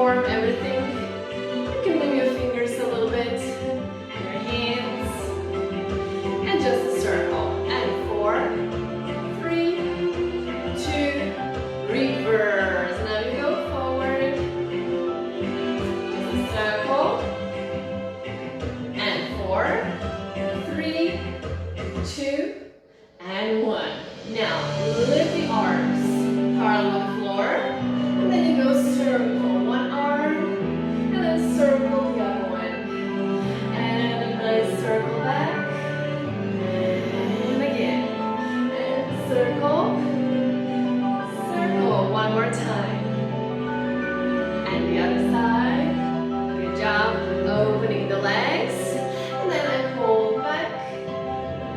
warm, everything. You can move your fingers a little bit, and your hands, and just a circle. And 4, 3, 2, reverse. Now you go forward, just a circle, and 4, 3, 2, and 1. Now lift the arms parallel with the floor, and then you go circle one arm, and then circle the other one, and a nice circle back, and again, and circle, circle one more time, and the other side. Good job opening the legs, and then I pull back,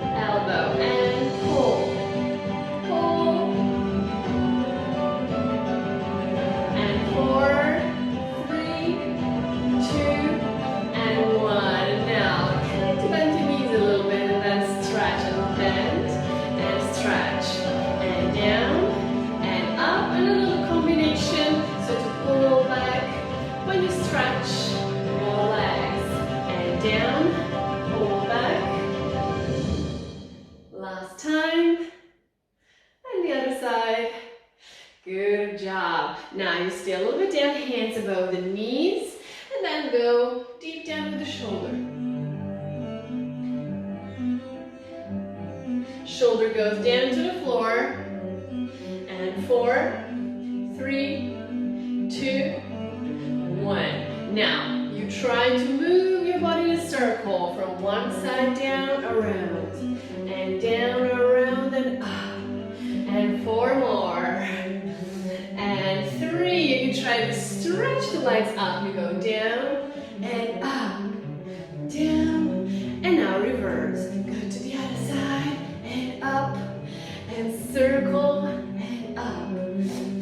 elbow, and pull. Good job. Now you stay a little bit down, hands above the knees, and then go deep down with the shoulder. Shoulder goes down to the floor. And 4, 3, 2, 1. Now you try to move your body in a circle from one side down, around, and down, around, and up. And 4 more. And 3, you can try to stretch the legs up. You go down and up, down, and now reverse. Go to the other side and up, and circle and up.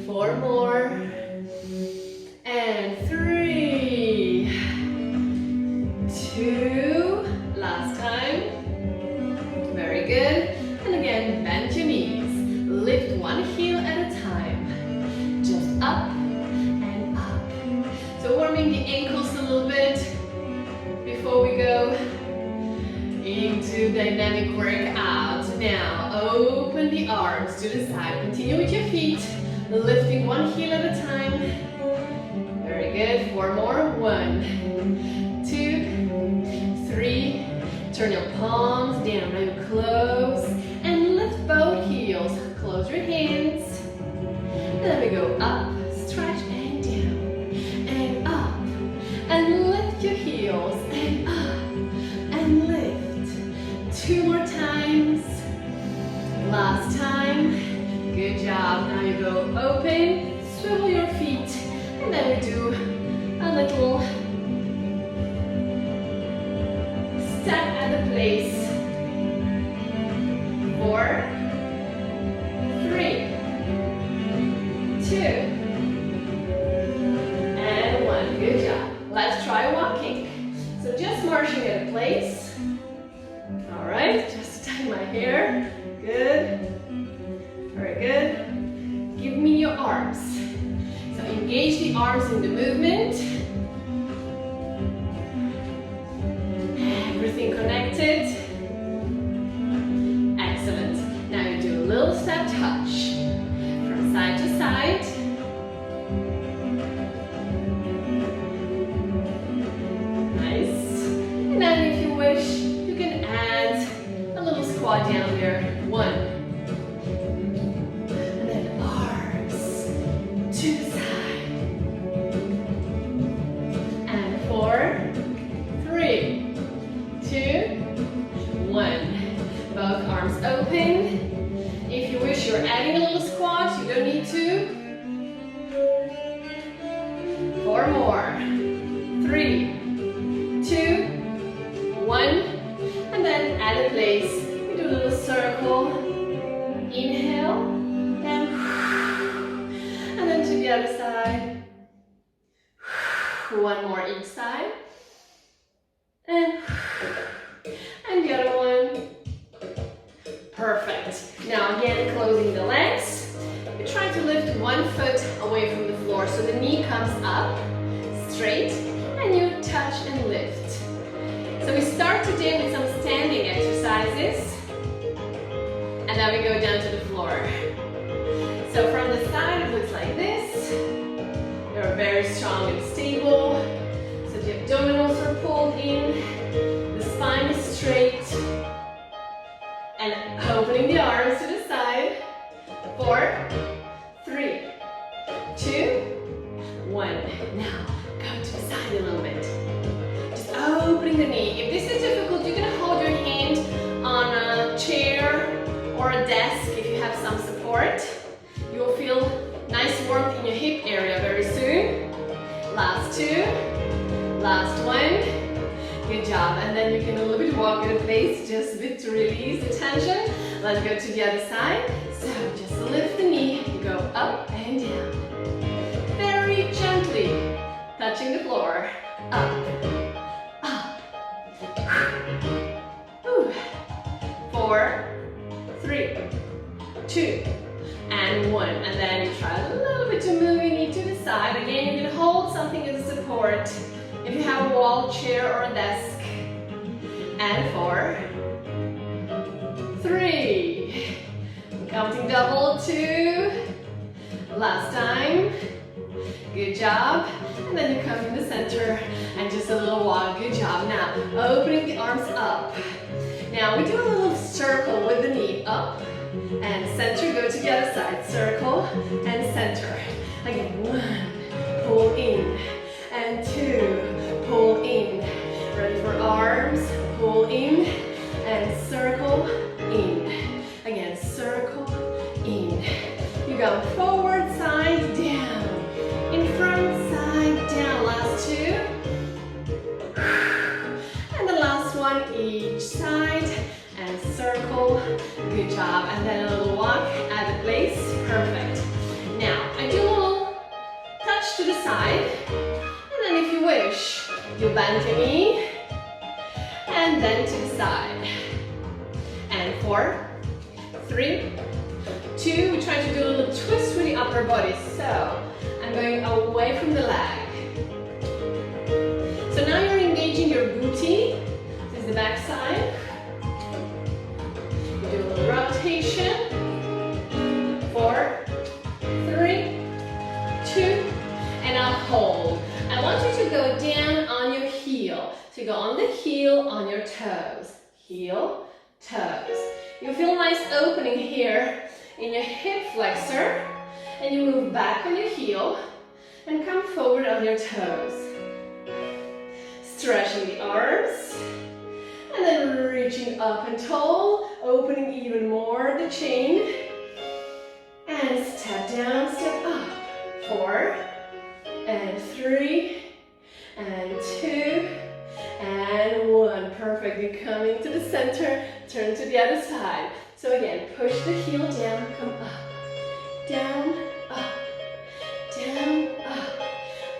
4 more. And 3, 2, last time. Very good. And again, bend your knees. Lift one heel at a time. Just up and up. So warming the ankles a little bit before we go into dynamic workout. Now open the arms to the side. Continue with your feet. Lifting one heel at a time. Very good. 4 more. 1, 2, 3. Turn your palms down. Now you close and lift both heels. Close your hands. And then we go up, stretch, and down, and up, and lift your heels, and up, and lift. 2 more times. Last time. Good job. Now you go open, swivel your feet, and then we do a little step at the place. 4, 3, 2, and 1. Good job. Let's try walking. So just marching at a place. All right, just tie my hair. Good. Very good. Give me your arms. So engage the arms in the movement. Everything connected. Excellent. Now you do a little step touch from side to side. Nice. And then if you wish, you can add a little squat down there. 1. And then arms to the side. And 4, 3, 2, 1. Both arms open. If you wish, you're adding a little squat. You don't need to. 4 more. 3, 2, 1. And then at a place, we do a little circle. Inhale. And then to the other side. 1 more each side. And the other one. Perfect. Now again, closing the legs. You try to lift one foot away from the floor so the knee comes up. straight, and you touch and lift. So we start today with some standing exercises, and then we go down to the floor. So from the side it looks like this. You're very strong and stable. So the abdominals are pulled in, the spine is straight, and opening the arms to the side. 4, 3, 2, 1. Now go to the side a little bit. Just opening the knee. If this is difficult, you can hold your hand on a chair or a desk if you have some support. You will feel nice warmth in your hip area very soon. Last 2, last 1. Good job. And then you can a little bit walk in place just a bit to release the tension. Let's go to the other side. So just lift the knee, you go up and down. Very gently touching the floor. Up, up. 4, 3, 2, and 1. And then you try a little bit to move your knee to the side. Again, you can hold something as a support if you have a wall, chair, or a desk. And 4, 3. Counting double, 2. Last time. Good job. And then you come in the center and just a little walk. Good job. Now, opening the arms up. Now, we do a little circle with the knee up and center. Go to the other side. Circle and center. Again, 1. Pull in. And 2. Pull in. Ready for arms. Pull in. And circle in. Again, circle in. You go forward, side, down. In front, side, down. Last 2. And the last one, each side. And circle. Good job. And then a little walk at the place. Perfect. Now, I do a little touch to the side. And then if you wish, you bend your knee. And then to the side. And 4, 3, 2. We try to do a little twist with the upper body. So I'm going away from the leg. So now you're engaging your booty. This is the back side. You do a little rotation. 4, 3, 2, and I'll hold. I want you to go down on your heel. So you go on the heel, on your toes. Heel, toes. You feel a nice opening here in your hip flexor, and you move back on your heel and come forward on your toes. Stretching the arms, and then reaching up and tall, opening even more the chain, and step down, step up. 4, and 3, and 2, and 1. Perfect. You're coming to the center, turn to the other side. So again, push the heel down, come up, down, up, down, up.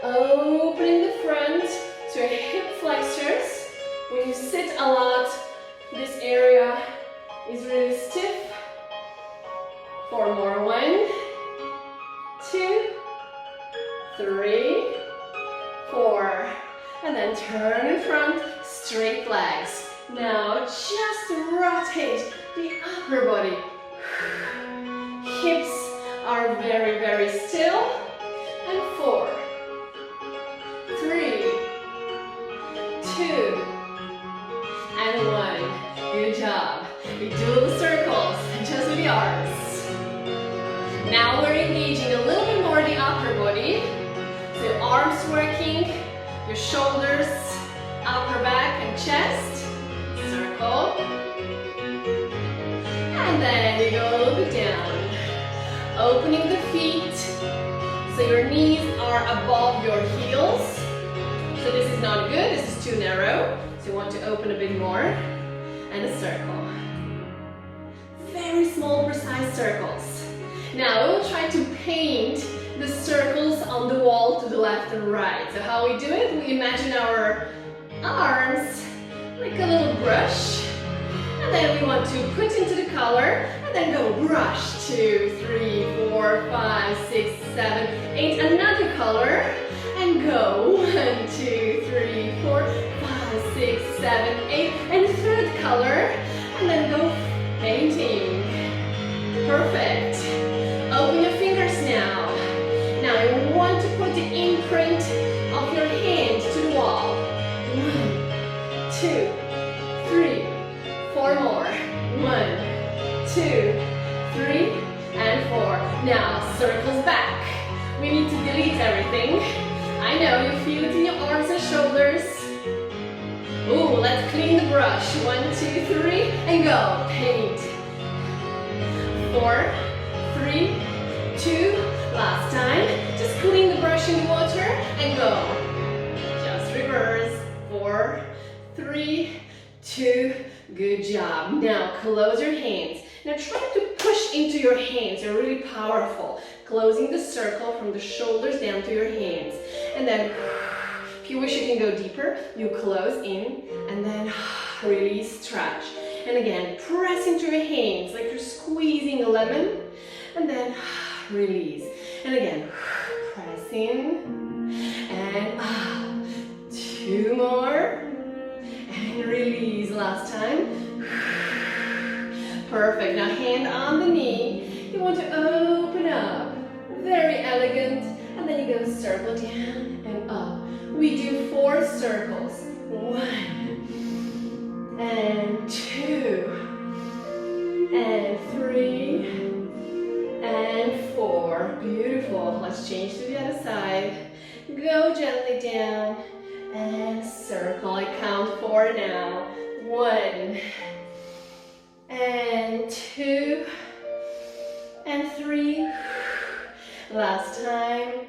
Opening the front to your hip flexors. When you sit a lot, this area is really stiff. 4 more. 1, 2, 3, 4. And then turn in front, straight legs. Now just rotate the upper body. Hips are very, very still. And 4, 3, 2, and 1. Good job. We do little circles just with the arms. Now we're engaging a little bit more the upper body. So arms working, your shoulders, upper back and chest. Circle. And then you go a little bit down. Opening the feet so your knees are above your heels. So this is not good, this is too narrow. So you want to open a bit more. And a circle. Very small, precise circles. Now we'll try to paint the circles on the wall to the left and right. So how we do it, we imagine our arms like a little brush. And then we want to put into the color and then go brush. 2, 3, 4, 5, 6, 7, 8. Another color. And go. 1, 2, 3, 4, 5, 6, 7, 8. And third color. And then go painting. Perfect. Open your fingers now. Now you want to put the imprint of your hand to the wall. 1, 2, 3, 4 more. 1, 2, 3, and 4. Now circles back. We need to delete everything. I know you feel it in your arms and shoulders. Ooh, let's clean the brush. 1, 2, 3, and go. Paint. 4, 3, 2, last time. Just clean the brush in water and go. Just reverse. 4, 3, 2, good job. Now close your hands. Now try to push into your hands. You're really powerful. Closing the circle from the shoulders down to your hands. And then, if you wish you can go deeper, you close in and then release, stretch. And again, press into your hands like you're squeezing a lemon. And then release. And again, press in and 2 more. And release. Last time. Perfect. Now hand on the knee. You want to open up. Very elegant. And then you go circle down and up. We do 4 circles. 1 and 2 and 3 and 4. Beautiful. Let's change to the other side. Go gently down and circle. I count 4 now. 1 and 2 and 3. Last time.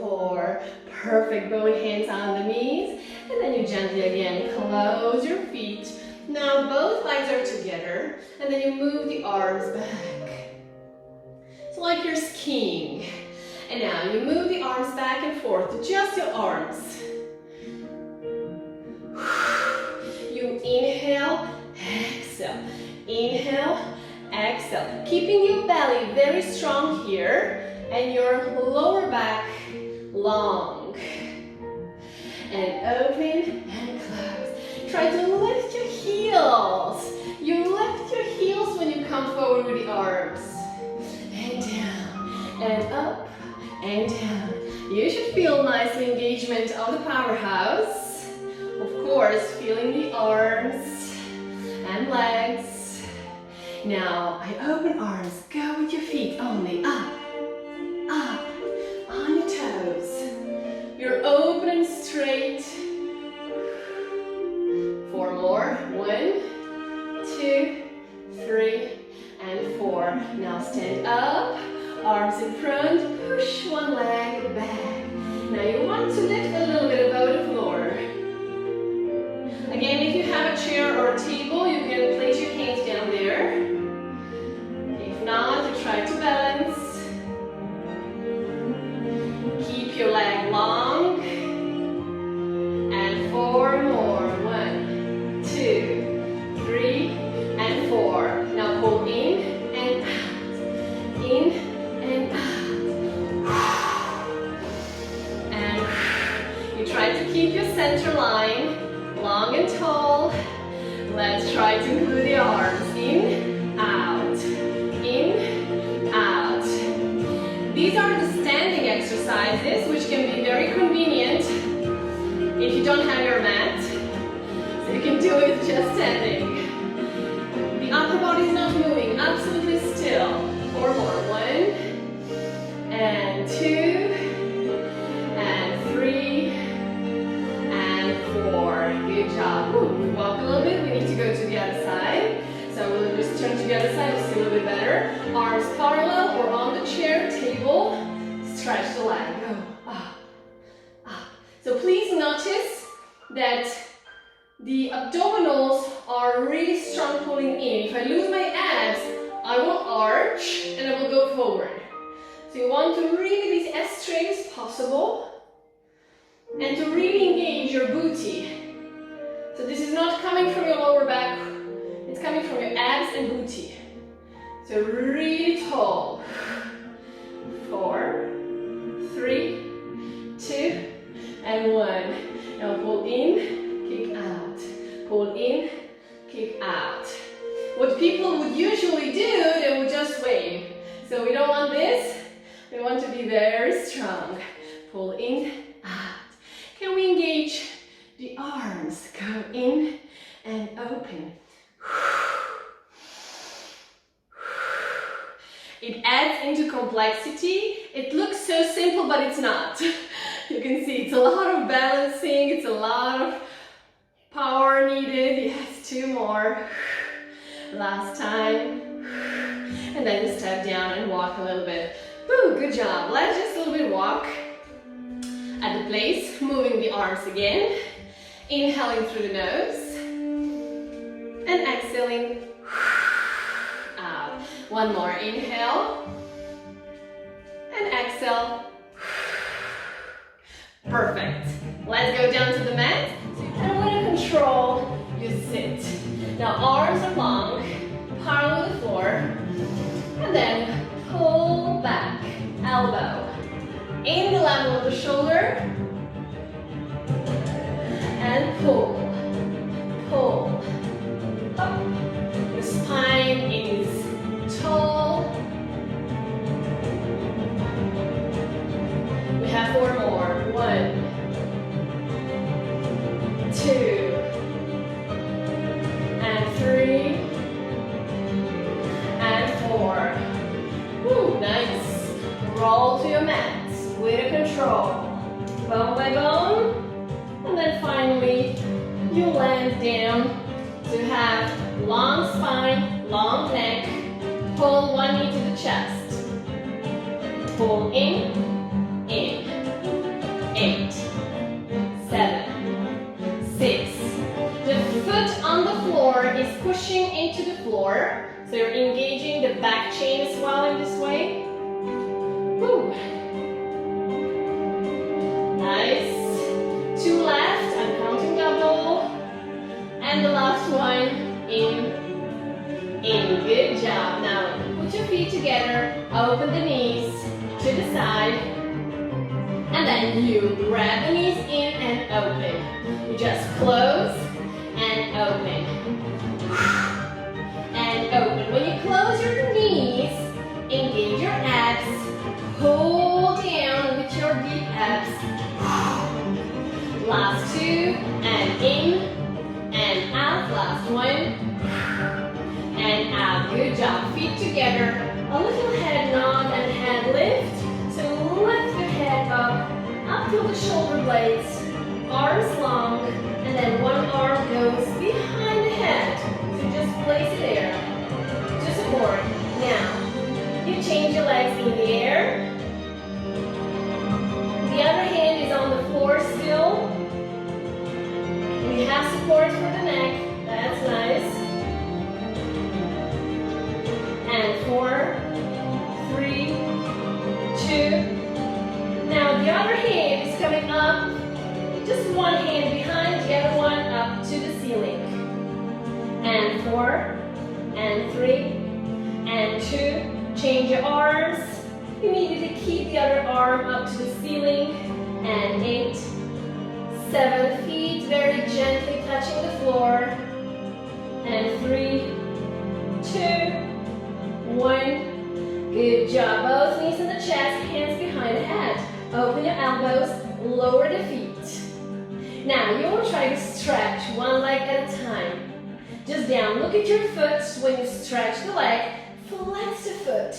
4. Perfect. Both hands on the knees. And then you gently again close your feet. Now both legs are together. And then you move the arms back. So like you're skiing. And now you move the arms back and forth. Adjust your arms. You inhale, exhale. Inhale, exhale. Keeping your belly very strong here. And your lower back long. And open and close. Try to lift your heels. You lift your heels when you come forward with the arms. And down. And up. And down. You should feel nice engagement of the powerhouse. Of course, feeling the arms and legs. Now, I open arms. Go with your feet only. Up. Up. On your toes. You're open and straight. 4 more. 1, 2, 3, and 4. Now stand up. Arms in front. Push one leg back. Now you want to lift a little bit above the floor. Again, if you have a chair or a table, you can place your hands down there. If not, you try to balance. Keep your leg long. And 4 more. 1, 2, 3, and 4. Now pull in and out. In and out. And you try to keep your center line long and tall. Let's try to glue the arms. In, out. In, out. These are the standing exercises, which can be very convenient if you don't have your mat. So you can do it just standing. The upper body is not moving, absolutely still. 4 more. 1 and 2 and 3 and 4. Good job. Ooh, we walk a little bit. We need to go to the other side. So we'll just turn to the other side to see a little bit better. Arms parallel or on the chair, table. Stretch the leg. Go up, up. So please notice that the abdominals are really strong pulling in. If I lose my abs, I will arch and I will go forward. So you want to really be as straight as possible and to really engage your booty. So this is not coming from your lower back, it's coming from your abs and booty. So really tall. 4, 3, 2, So we don't want this. We want to be very strong. Pull in, out. Can we engage the arms? Go in and open. It adds into complexity. It looks so simple, but it's not. You can see it's a lot of balancing, it's a lot of power needed. Yes, 2 more. Last time. And then you step down and walk a little bit. Woo, good job. Let's just a little bit walk at the place, moving the arms again. Inhaling through the nose. And exhaling out. 1 more. Inhale. And exhale. Perfect. Let's go down to the mat. And with control, you sit. Now arms are long, parallel to the floor. And then pull back, elbow. In the level of the shoulder. And pull, pull, up. The spine is tall. We have 4 more. 1, 2, and 3, and 4. Woo, nice. Roll to your mat with control. Bone by bone. And then finally, you land down to have long spine, long neck. Pull 1 knee to the chest. Pull in. 8, 7, 6. The foot on the floor is pushing into the floor. So you're engaging the back chain as well in this way. Woo. Nice. 2 left. I'm counting double. And the last one in. Good job. Now put your feet together. Open the knees to the side. And then you grab the knees in and open. You just close and open. And open. When you close your knees, engage your abs. Pull down with your deep abs. Last 2, and in, and out. Last 1, and out. Good job. Feet together. A little head nod and head lift. So lift the head up to the shoulder blades, arms long, and then 1 arm goes behind the head. So just place it there to support. Now, you change your legs in the air. The other hand is on the floor still. We have support for the neck. That's nice. And 4, 3, 2. Now the other hand is coming up. Just 1 hand behind, the other one up to the ceiling. And 4, and 3, and 2. Change your arms. You need to keep the other arm up to the ceiling. And 8, 7 feet, very gently touching the floor. And 3, 2, 1. Good job. Both knees in the chest, hands behind the head. Open your elbows, lower the feet. Now you will try to stretch 1 leg at a time. Just down. Look at your foot when you stretch the leg. Flex the foot.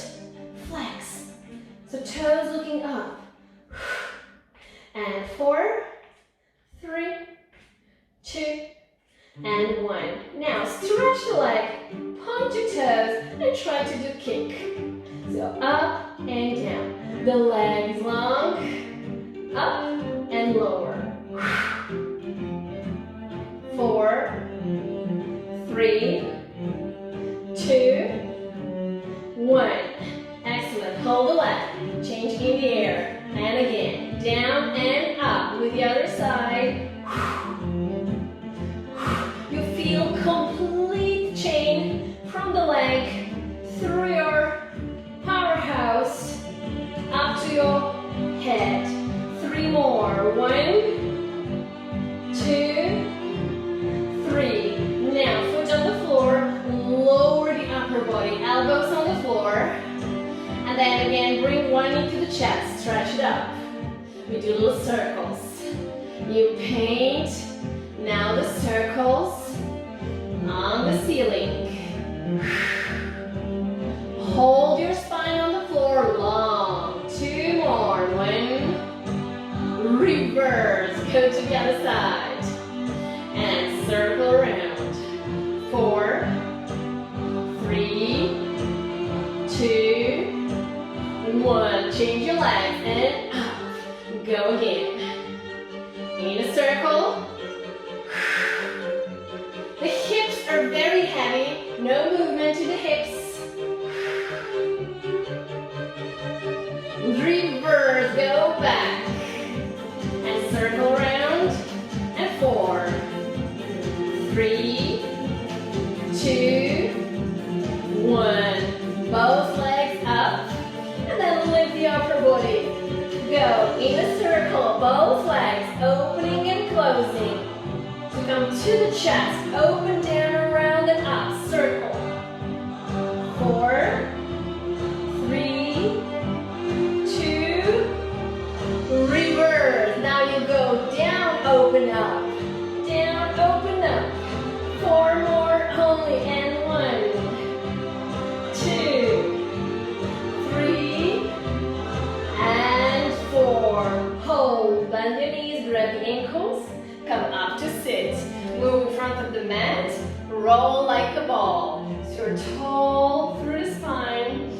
Flex. So toes looking up. And 4, 3, 2, and 1. Now stretch the leg, point your toes, and try to do kick. So up and down. The leg is long, up and lower. 4, 3, 2, 1. Excellent. Hold the leg. Change in the air. And again. Down and up with the other side. You feel complete chain from the leg through your powerhouse up to your head. 3 more. 1, 2, 3. Now foot on the floor. Lower the upper body. Elbows on the floor. And And then again, bring one knee to the chest, stretch it up. We do little circles. You paint now the circles on the ceiling. Hold your spine on the floor long. 2 more. 1. Reverse. Go to the other side. And circle around. 4, 3, 2, 1. Change your legs and up. Go again. In a circle. The hips are very heavy. No movement to the hips. Reverse, go back. And circle around. And 4, 3, 2, 1. Both legs up. And then lift the upper body. Go in a circle, both legs opening and closing. So come to the chest, open down, around and up, circle. 4, 3, 2, reverse. Now you go down, open up, down, open up. 4 more only, and 1, 2, 3, and 4. Hold, bend your knees, grab the ankles, come up to sit. Move in front of the mat, roll like a ball. So you're tall through the spine,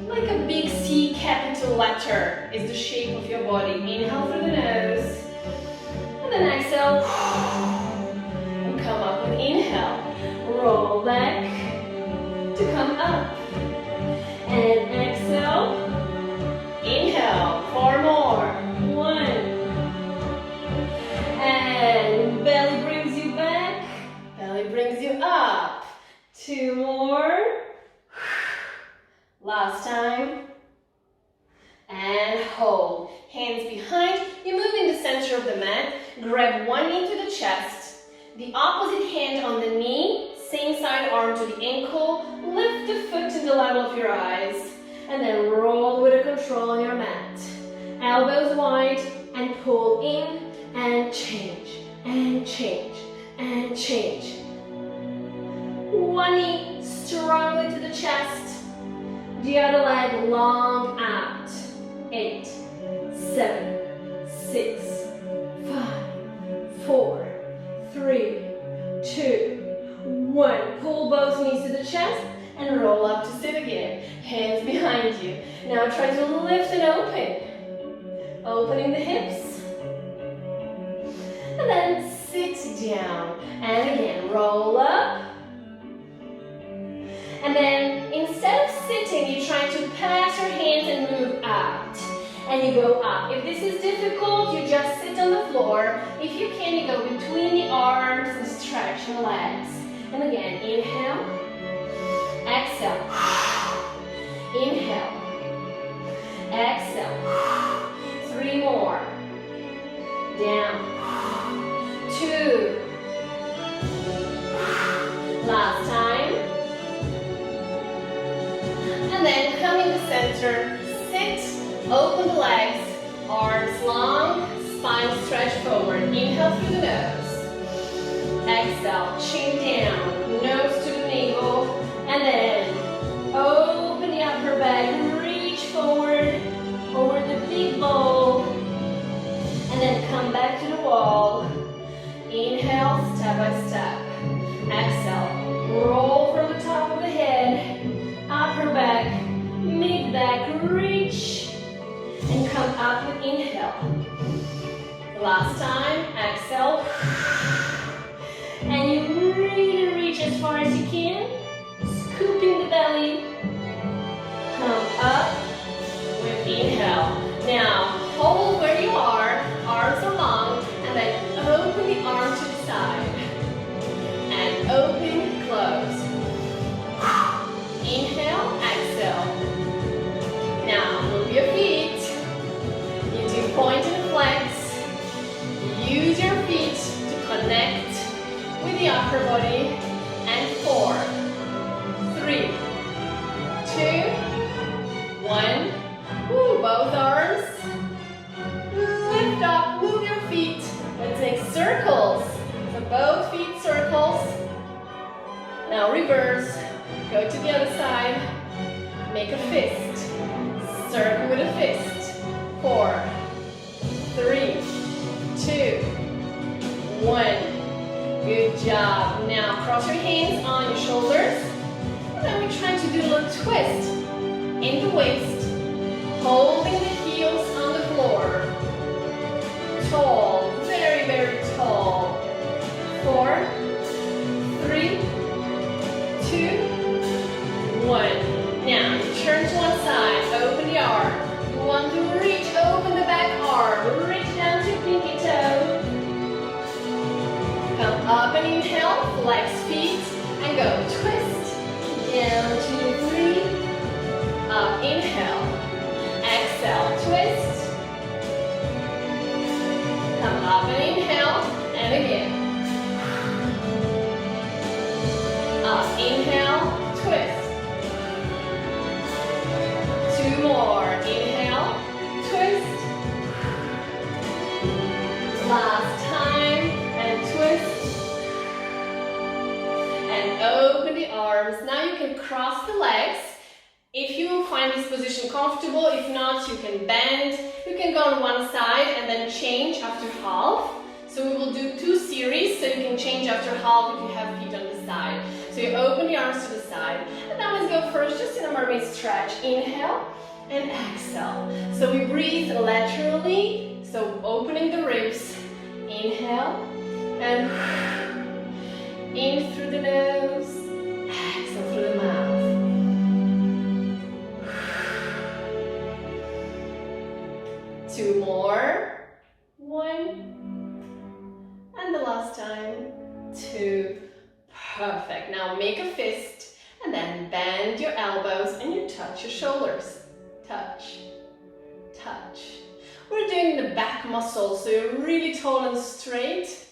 like a big C capital letter is the shape of your body. Inhale through the nose, and then exhale, and come up with inhale. Roll back to come up, and exhale, inhale, 4 more. 1, and belly brings you back, belly brings you up. 2 more. Last time. And hold. Hands behind. You move in the center of the mat. Grab one knee to the chest. The opposite hand on the knee. Same side arm to the ankle. Lift the foot to the level of your eyes. And then roll with a control on your mat. Elbows wide and pull in and change and change and change. One knee strongly to the chest. The other leg long out. 8, 7, 6, 5, 4, 3, 2, 1. Pull both knees to the chest and roll up to sit again. Hands behind you. Now try to lift and open. Opening the hips. And then sit down. And again, roll up. And then instead of sitting, you try to pass your hands and move out. And you go up. If this is difficult, you just sit on the floor. If you can, you go between the arms and stretch your legs. And again, inhale. Exhale. Inhale. Exhale. 3 more. Down. 2. Last time. And then come in the center. Sit. Open the legs. Arms long. Spine stretch forward. Inhale through the nose. Exhale. Chin down. Nose to the navel. And then open the upper back. Reach forward. Over the big bowl. And then come back to the wall. Inhale, step by step. Exhale, roll from the top of the head, upper back, mid back, reach, and come up with inhale. Last time, exhale. And you really reach as far as you can, scooping the belly. Come up with inhale. Now, hold where you are, arms are long, and then open the arm to the side. And open, close. Inhale, exhale. Now, move your feet. You do point and flex. Use your feet to connect with the upper body. And 4, 3, 2, 1. it up, move your feet. Let's make circles. So both feet circles. Now reverse. Go to the other side. Make a fist. Circle with a fist. 4, 3, 2, 1. Good job. Now cross your hands on your shoulders. And then we're trying to do a little twist in the waist. Holding the heels on the floor. Tall. Very, very tall. 4, 3, 2, 1. Now you turn to one side. Open the arm. You want to reach, open the back arm. Reach down to pinky toe. Come up and inhale, flex feet, and go twist, down, 2, 3, up, inhale, exhale, twist, come up and inhale, and again, up, inhale, twist, 2 more, inhale, twist, last time, and twist, and open the arms. Now you can cross the legs. If you find this position comfortable, if not, you can bend. You can go on one side and then change after half. So we will do 2 series, so you can change after half if you have feet on the side. So you open the arms to the side. And now let's go first, just in a mermaid stretch. Inhale and exhale. So we breathe laterally, so opening the ribs. Inhale and in through the nose, exhale through the mouth. Two more. 1. And the last time. 2. Perfect. Now make a fist and then bend your elbows and you touch your shoulders. Touch. Touch. We're doing the back muscle, so you're really tall and straight.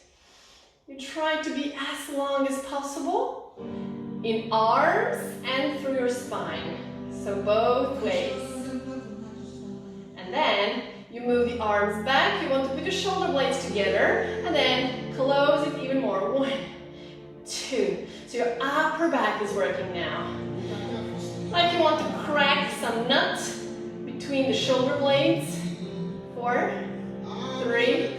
You try to be as long as possible in arms and through your spine. So both ways. And then you move the arms back. You want to put your shoulder blades together and then close it even more. 1, 2. So your upper back is working now. Like you want to crack some nuts between the shoulder blades. 4, 3,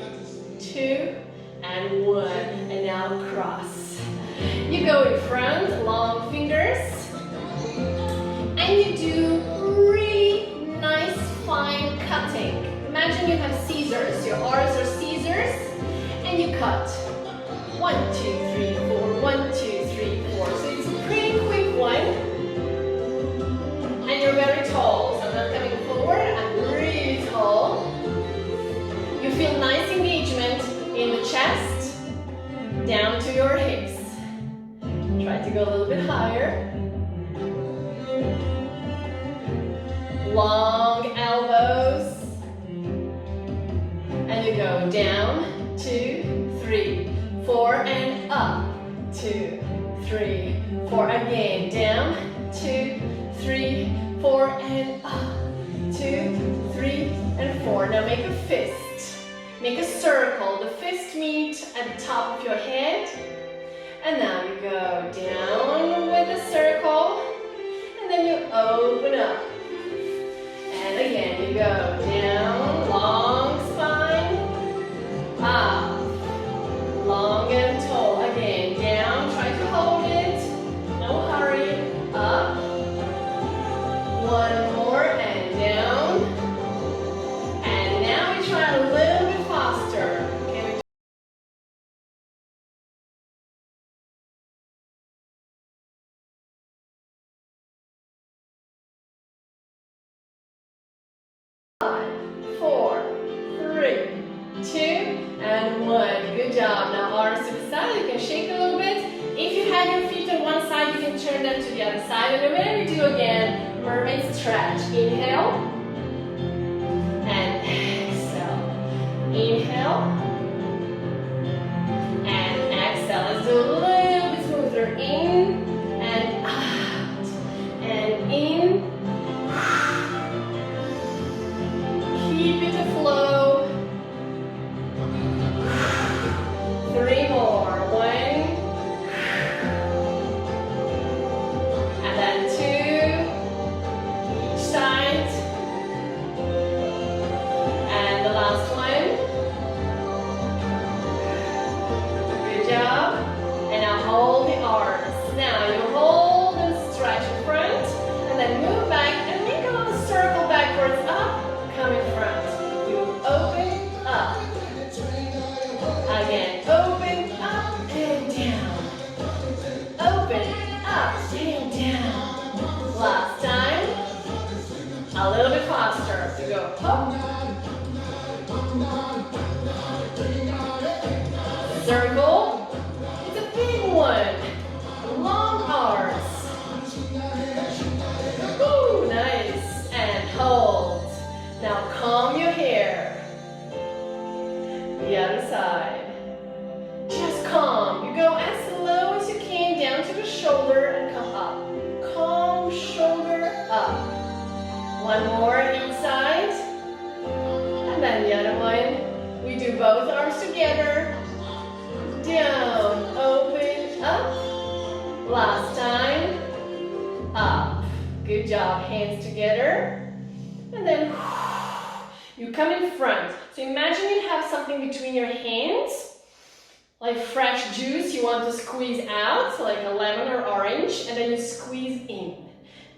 2, and 1. And now cross. You go in front, long fingers, and you do really nice fine cutting. Imagine you have scissors. Your arms are scissors, and you cut. 1, 2, 3, 4. 1, 2, 3, 4. So it's a pretty quick one. And you're very tall. So I'm not coming forward. I'm really tall. You feel nice engagement in the chest, down to your hips. Try to go a little bit higher. Long elbows. And you go down, 2, 3, 4, and up. 2, 3, 4. Again, down, 2, 3, 4, and up. 2, 3, and 4. Now make a fist. Make a circle. The fist meet at the top of your head. And now you go down with the circle. And then you open up. And again, you go down, long spine, up, long and tall. Again, down, try to hold it. No hurry. Up. 1 more and down. And now we try a little bit faster. Okay, Five, 4, 3, 2, and 1. Good job. Now arms to the side. You can shake a little bit. If you have your feet on one side, you can turn them to the other side. And then we do again, mermaid stretch. Inhale. And exhale. Inhale. And exhale. Let's do a little bit smoother. In and out. And in. Keep it a flow. circle. It's a big one. Long arms. Ooh, nice. And hold. Now comb your hair. The other side. Just comb. You go as slow as you can down to the shoulder and come up. Comb, shoulder, up. One more each side. And then the other one. We do both arms together. Down, open, up. Last time. Up. Good job. Hands together. And then you come in front. So imagine you have something between your hands, like fresh juice you want to squeeze out, so like a lemon or orange, and then you squeeze in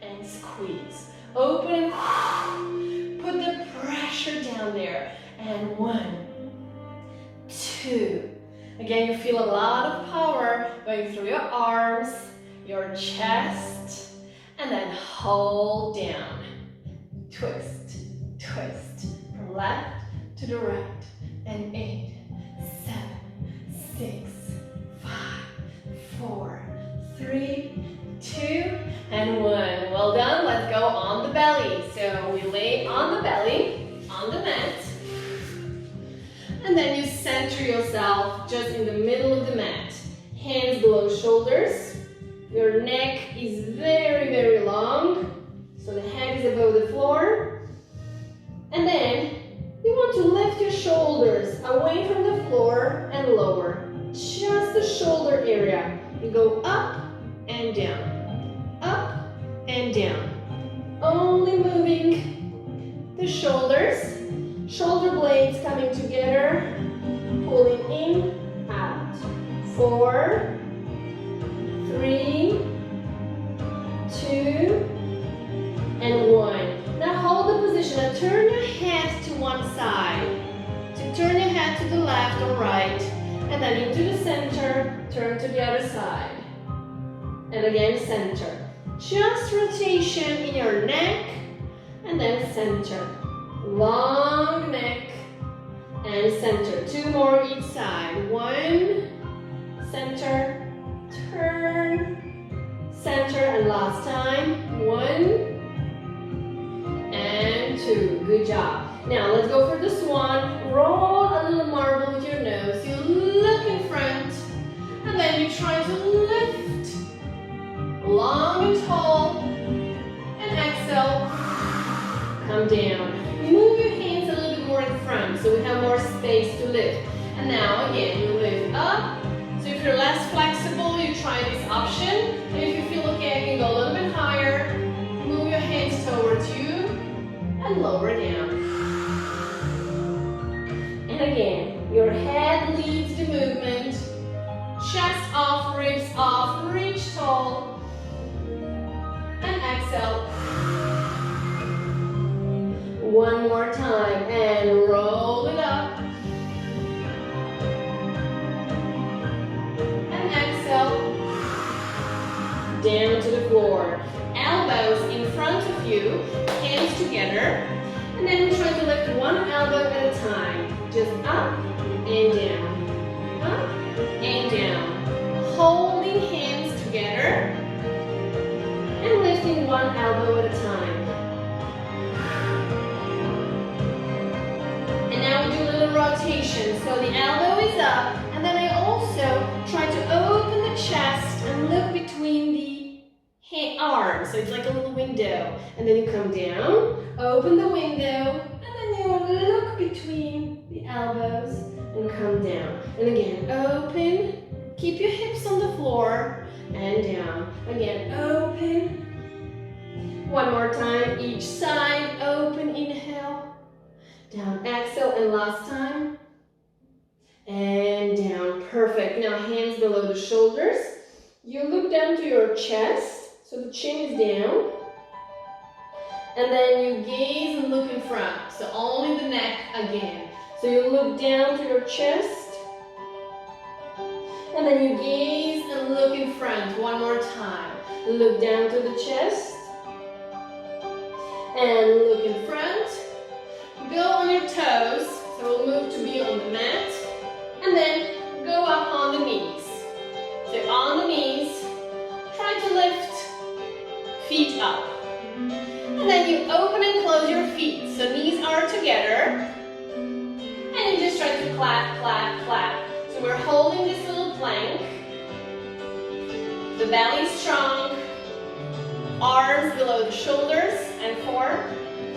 and squeeze. Open, put the pressure down there. And 1, 2. Again, you feel a lot of power going through your arms, your chest, and then hold down. Twist, twist, from left to the right. And 8, 7, 6, 5, 4, 3, 2, and 1. Well done. Let's go on the belly. So we lay on the belly, on the mat. And then you center yourself just in the middle of the mat. Hands below shoulders. Your neck is very, very long. So the head is above the floor. And then you want to lift your shoulders away from the floor and lower. Just the shoulder area. You go up and down. Up and down. Only moving the shoulders. Shoulder blades coming together. Pulling in, out. 4, 3, 2, and 1. Now hold the position and turn your head to one side. So turn your head to the left or right. And then into the center, turn to the other side. And again, center. Just rotation in your neck and then center. Long neck and center. 2 more each side. 1, center, turn, center, and last time. 1 and 2. Good job. Now let's go for the swan. Roll a little marble with your nose. You look in front and then you try to lift long and tall and exhale. Come down. Move your hands a little bit more in front so we have more space to lift. And now again, you lift up. So if you're less flexible, you try this option. And if you feel okay, you can go a little bit higher. Move your hands towards you and lower down. And again, your head leads the movement. Chest off, ribs off, reach tall. And exhale. One more time and roll it up. And exhale. Down to the floor. Elbows in front of you, hands together. And then we try to lift one elbow at a time. Just up and down. Up and down. Holding hands together. And lifting one elbow at a time. Now we do a little rotation. So the elbow is up, and then I also try to open the chest and look between the arms. So it's like a little window. And then you come down, open the window, and then you look between the elbows and come down. And again, open, keep your hips on the floor, and down. Again, open. One more time, each side, open, inhale. Down, exhale, and last time. And down, perfect. Now hands below the shoulders. You look down to your chest, so the chin is down. And then you gaze and look in front, so only the neck again. So you look down to your chest. And then you gaze and look in front one more time. Look down to the chest. And look in front. Go on your toes, so we'll move to be on the mat. And then go up on the knees. So on the knees, try to lift feet up. And then you open and close your feet. So knees are together. And you just try to clap, clap, clap. So we're holding this little plank. The belly is strong. Arms below the shoulders. And 4,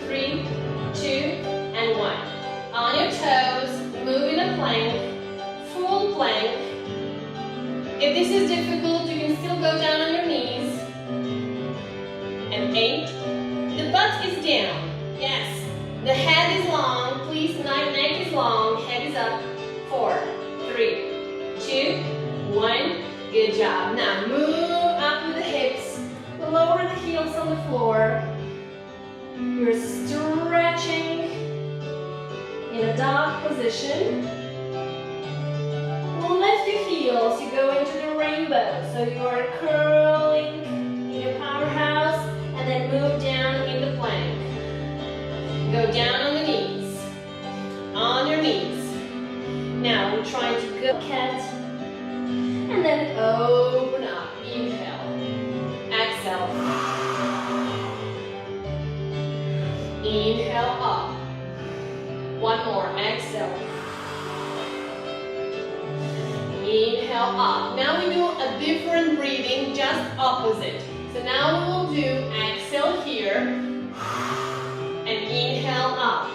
3, 2, and 1. On your toes, move in a plank, full plank. If this is difficult, you can still go down on your knees. And 8. The butt is down. Yes. The head is long. Please, neck is long. Head is up. 4, 3, 2, 1. Good job. Now move up with the hips. Lower the heels on the floor. You're stretching in a dog position. Lift your heels. You go into the rainbow. So you are curling in your powerhouse and then move down in the plank. Go down on the knees. On your knees. Now we're trying to go cat and then open up. Inhale. Exhale. Inhale up. One more. Exhale. Inhale up. Now we do a different breathing, just opposite. So now we will do exhale here and inhale up.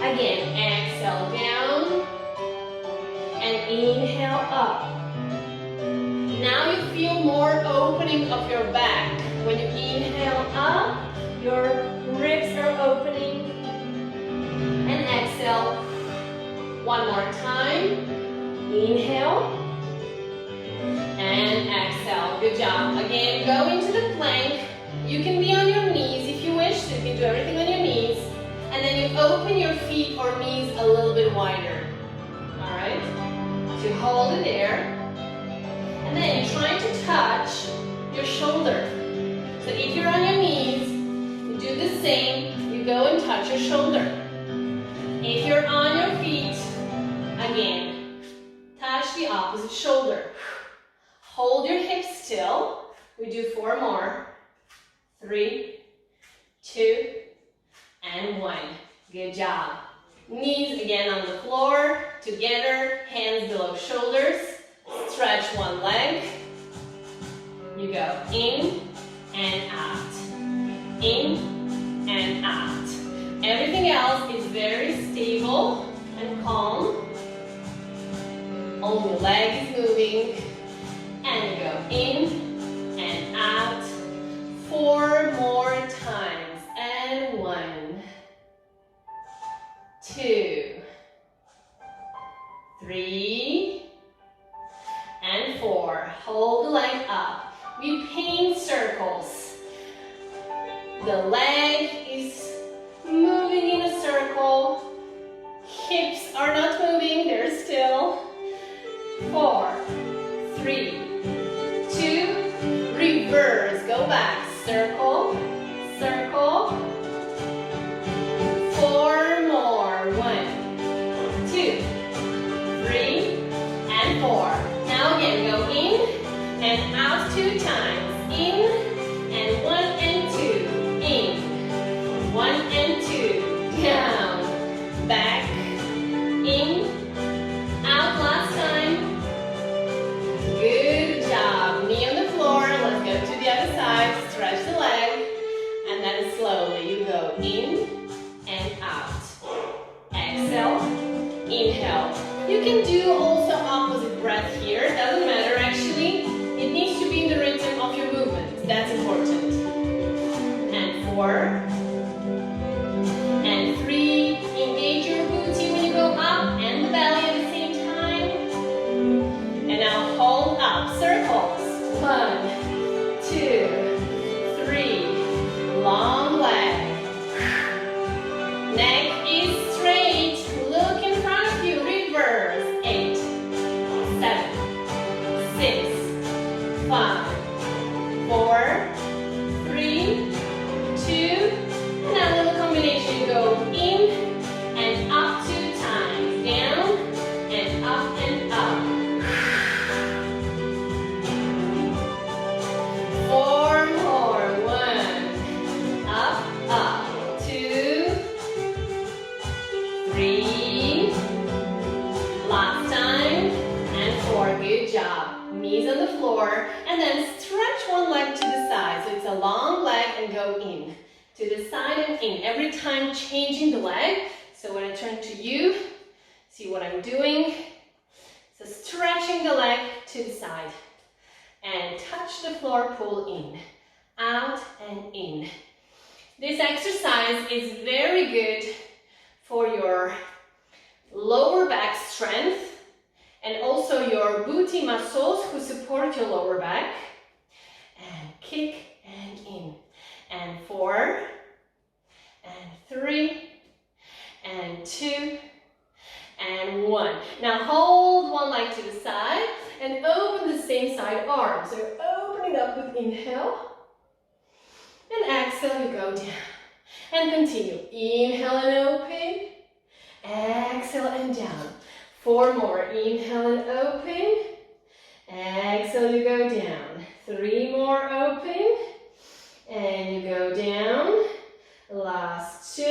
Again, exhale down and inhale up. Now you feel more opening of your back. When you inhale up, your ribs are opening. And exhale. One more time. Inhale. And exhale. Good job. Again, go into the plank. You can be on your knees if you wish. So you can do everything on your knees. And then you open your feet or knees a little bit wider. Alright? So you hold it there. And then you try to touch your shoulder. So if you're on your knees, you do the same. You go and touch your shoulder. If you're on your feet, again, touch the opposite shoulder. Hold your hips still. We do 4 more. 3, 2, and 1. Good job. Knees again on the floor, together, hands below shoulders. Stretch one leg. You go in and out. In and out. Everything else is very stable and calm. Only leg is moving. And you go in and out. 4 more times. And 1, 2, 3, and 4. Hold the leg up. We paint circles. The leg is moving in a circle. Hips are not moving, they're still. 4, 3, 2, reverse. Go back. Circle, circle. 4 more. 1, 2, 3, and 4. Now again, go in and out 2 times. In and 1 and 2. In, 1 and 2. Down, back, in, out last time. Good job. Knee on the floor. Let's go to the other side. Stretch the leg. And then slowly you go in and out. Exhale, inhale. You can do also opposite breath here. It doesn't matter actually. It needs to be in the rhythm of your movement. That's important. And 4. And 3. Engage your booty when you go up and the belly at the same time. And now hold up. Circles. 1, 2, 3. Long leg. Neck is straight. Look in front of you. Reverse. 8, 7, 6, 5, 4, 3, 2, 3. Last time. And 4. Good job. Knees on the floor. And then stretch one leg to the side. So it's a long leg and go in. To the side and in. Every time changing the leg. So when I turn to you, see what I'm doing. So stretching the leg to the side. And touch the floor, pull in. Out and in. This exercise is very good for your lower back strength and also your booty muscles who support your lower back. And kick and in. And 4. And 3. And 2. And 1. Now hold one leg to the side and open the same side arm. So you're opening up with inhale. And exhale, you go down. And continue. Inhale and open. Exhale and down. 4 more. Inhale and open. Exhale, you go down. 3 more. Open. And you go down. Last 2.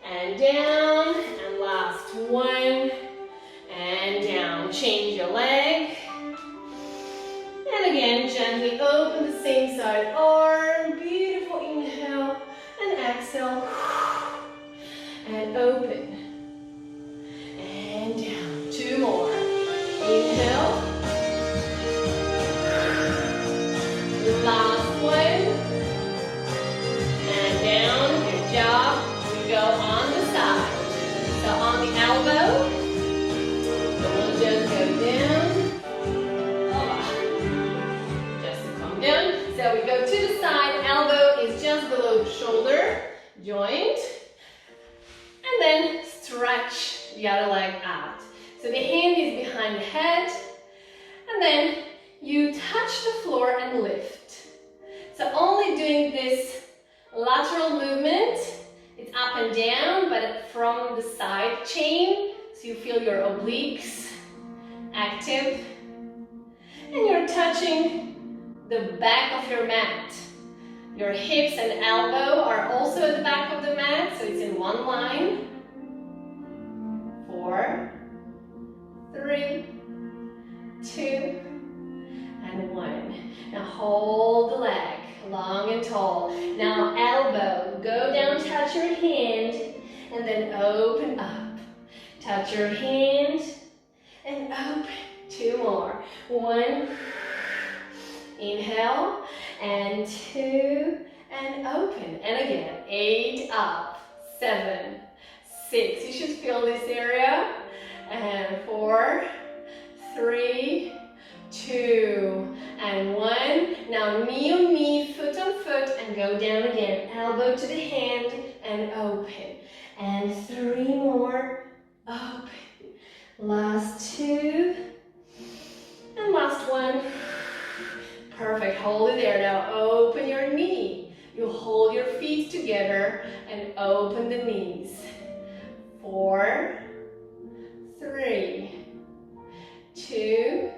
And down. And last 1. And down. Change your leg. And again, gently open the same side arm. Beautiful inhale and exhale. And open. And down. 2 more. Inhale. Last 1. And down. Good job. We go on the side. So on the elbow. We'll just go down. So we go to the side, elbow is just below the shoulder, joint, and then stretch the other leg out. So the hand is behind the head, and then you touch the floor and lift. So only doing this lateral movement, it's up and down, but from the side chain, so you feel your obliques active, and you're touching the back of your mat. Your hips and elbow are also at the back of the mat, so it's in one line. 4, 3, 2, and 1. Now hold the leg, long and tall. Now elbow, go down, touch your hand, and then open up. Touch your hand, and open. 2 more. 1. Inhale, and 2, and open. And again, 8, up, 7, 6. You should feel this area. And 4, 3, 2, and 1. Now knee on knee, foot on foot, and go down again. Elbow to the hand, and open. And 3 more, open. Last 2, and last 1. Perfect, hold it there. Now open your knee. You hold your feet together and open the knees. 4, 3, 2,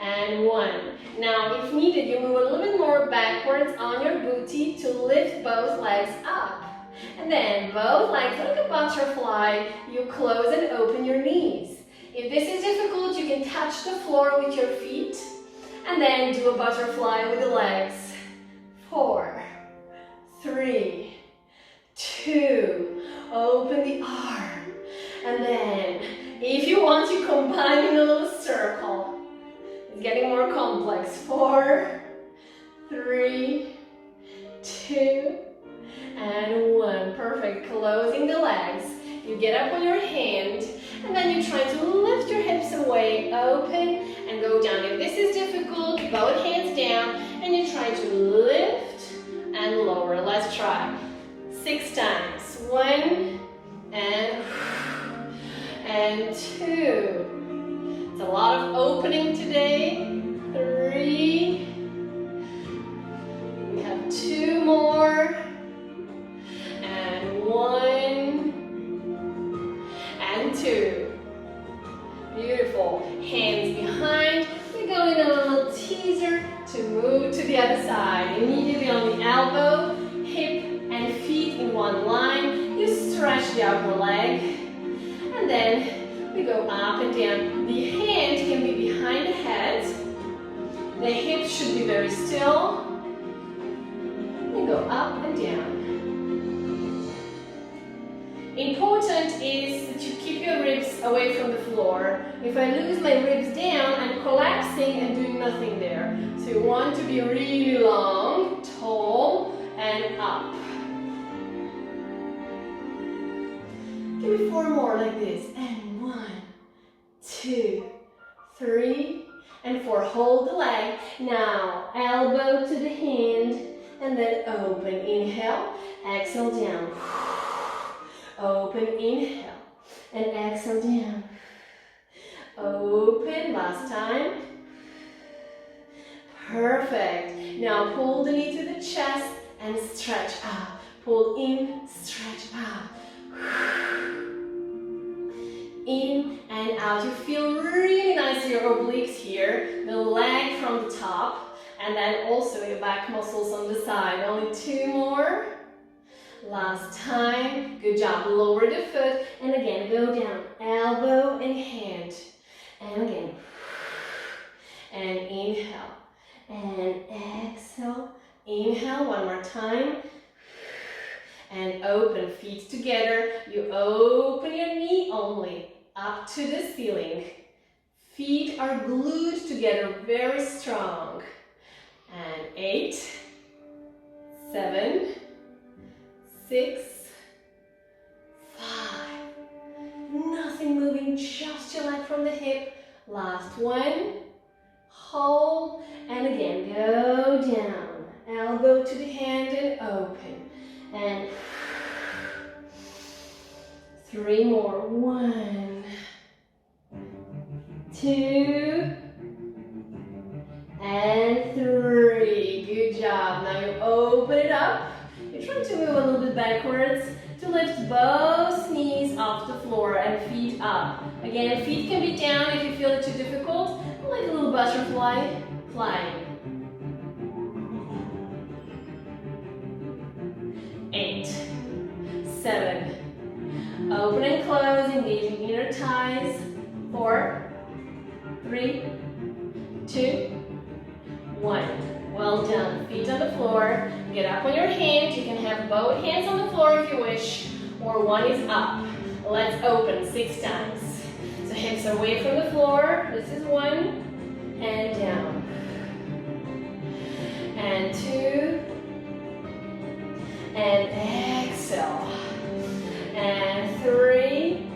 and 1. Now if needed, you move a little bit more backwards on your booty to lift both legs up. And then both legs like a butterfly, you close and open your knees. If this is difficult, you can touch the floor with your feet. And then do a butterfly with the legs. 4, 3, 2, open the arm. And then, if you want to combine in a little circle, it's getting more complex. 4, 3, 2, and 1. Perfect, closing the legs. You get up on your hand, and then you try to lift your hips away, open, and go down. If this is difficult, both hands down, and you try to lift and lower. Let's try. 6 times. 1, and 2. It's a lot of opening today. 3. We have 2 more. And 1. And 2. Beautiful. Hands behind. We're going a little teaser to move to the other side. Immediately on the elbow, hip and feet in one line. You stretch stretch the upper leg, and then we go up and down. The hand can be behind the head, the hips should be very still, and go up and down. Important is that you keep your ribs away from the floor. If I lose my ribs down, I'm collapsing and doing nothing there. So you want to be really long, tall, and up. Give me 4 more like this. And 1, 2, 3, and 4. Hold the leg. Now, elbow to the hand, and then open. Inhale, exhale down. Open, inhale, and exhale down. Open, last time. Perfect. Now pull the knee to the chest and stretch up. Pull in, stretch up. In and out. You feel really nice your obliques here, the leg from the top, and then also your back muscles on the side. Only 2 more. Last time. Good job. Lower the foot and again go down. Elbow and hand. And again. And inhale. And exhale. Inhale. One more time. And open. Feet together. You open your knee only. Up to the ceiling. Feet are glued together. Very strong. And 8, 7, 6, 5. Nothing moving, just your leg from the hip. Last one. Hold. And again, go down. Elbow to the hand and open. And 3 more. 1, 2, and 3. Good job. Now you open it up. You're trying to move a little bit backwards to lift both knees off the floor and feet up. Again, feet can be down if you feel it too difficult. Like a little butterfly, flying. 8, 7. Open and close, engaging inner thighs. 4, 3, 2, 1. Well done. Feet on the floor. Get up on your hands. You can have both hands on the floor if you wish, or one is up. Let's open 6 times. So hips are away from the floor. This is 1, and down. And 2, and exhale. And 3,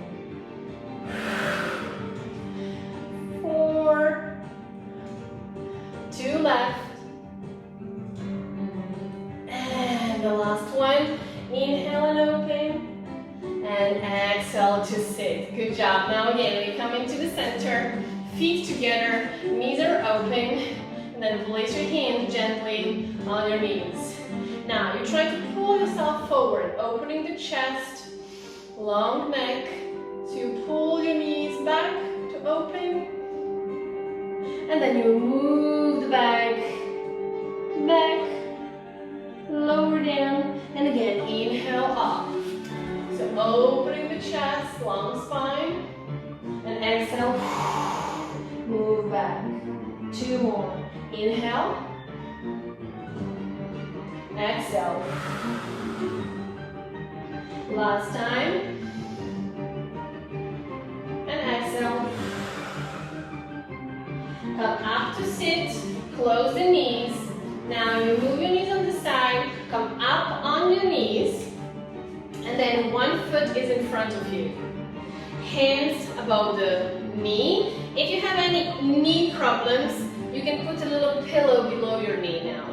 4, 2 left. And the last one. Inhale and open. And exhale to sit. Good job. Now again, we come into the center. Feet together. Knees are open. And then place your hands gently on your knees. Now you're trying to pull yourself forward. Opening the chest. Long neck. So you pull your knees back to open. And then you move the back, lower down, and again, inhale up. So opening the chest, long spine, and exhale, move back. 2 more. Inhale, exhale. Last time, and exhale. Come up to sit, close the knees. Now you move your knees on the side, come up on your knees, and then one foot is in front of you. Hands above the knee. If you have any knee problems, you can put a little pillow below your knee now.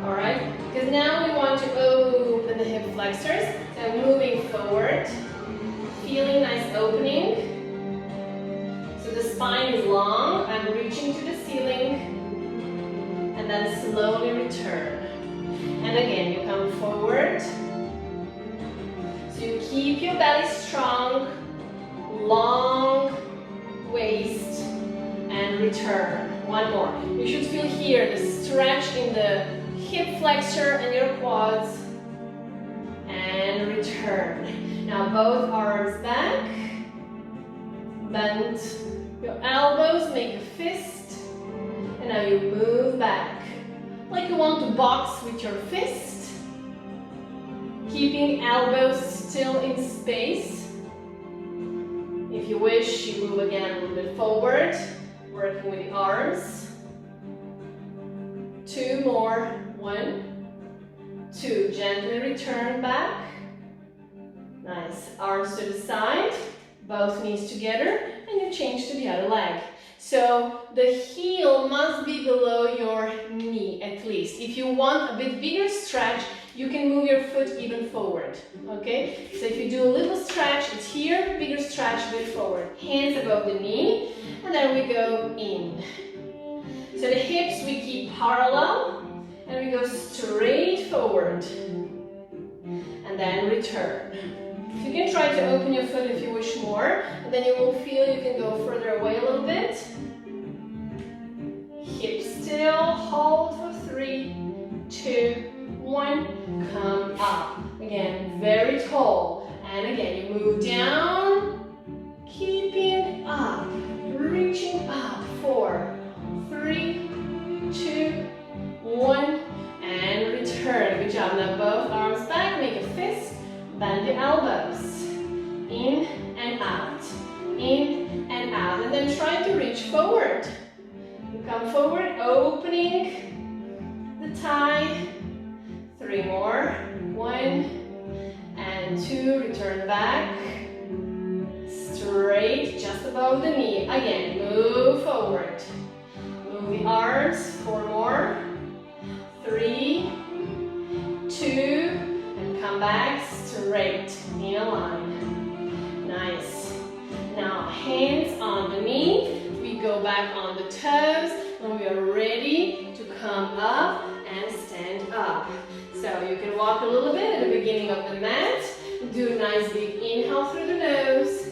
Alright? Because now we want to open the hip flexors. So moving forward, feeling nice opening. So the spine is long, I'm reaching to the ceiling, and then slowly return. And again, you come forward. So you keep your belly strong, long waist, and return. One more. You should feel here the stretch in the hip flexor and your quads, and return. Now both arms back. Bend your elbows, make a fist. And now you move back. Like you want to box with your fist. Keeping elbows still in space. If you wish, you move again a little bit forward, working with the arms. 2 more. 1, 2. Gently return back. Nice. Arms to the side, both knees together, and you change to the other leg. So the heel must be below your knee at least. If you want a bit bigger stretch, you can move your foot even forward, okay? So if you do a little stretch, it's here, bigger stretch, a bit forward. Hands above the knee, and then we go in. So the hips we keep parallel, and we go straight forward. And then return. You can try to open your foot if you wish more, and then you will feel you can go further away a little bit. Hips still, hold for 3, 2, 1, come up. Again, very tall. And again, you move down, keeping up, reaching up. 4, 3, 2, 1, and return. Good job. Now both arms back, make a fist. Bend the elbows, in and out, and then try to reach forward. You come forward, opening the thigh. 3 more, 1 and 2, return back, straight, just above the knee. Again, move forward, move the arms, 4 more, 3, 2, and come back straight in a line. Nice. Now hands on the knee. We go back on the toes when we are ready to come up and stand up. So you can walk a little bit at the beginning of the mat. Do a nice big inhale through the nose.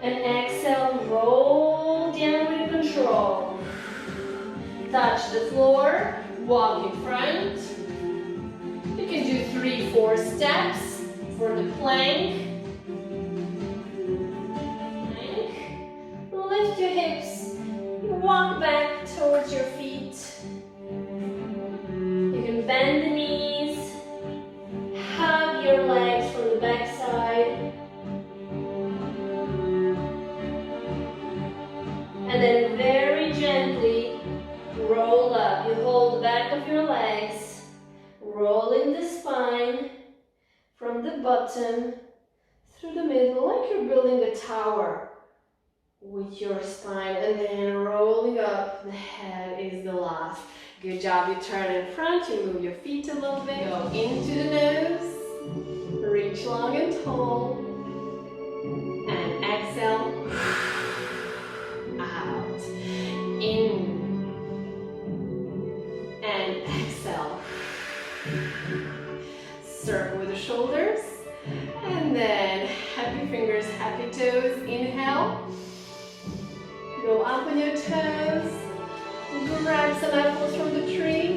And exhale, roll down with control. Touch the floor, walk in front. You can do 3, 4 steps for the plank. Lift your hips, walk back towards your feet. You can bend the knees, hug your legs from the back side. And then very gently roll up. You hold the back of your legs, rolling the spine from the bottom through the middle, like you're building a tower with your spine, and then rolling up. The head is the last. Good job. You turn in front, you move your feet a little bit, go into the nose, reach long and tall, and exhale, out, in, and exhale. Circle with the shoulders, and then happy fingers, happy toes. Inhale. Go up on your toes, grab some apples from the tree,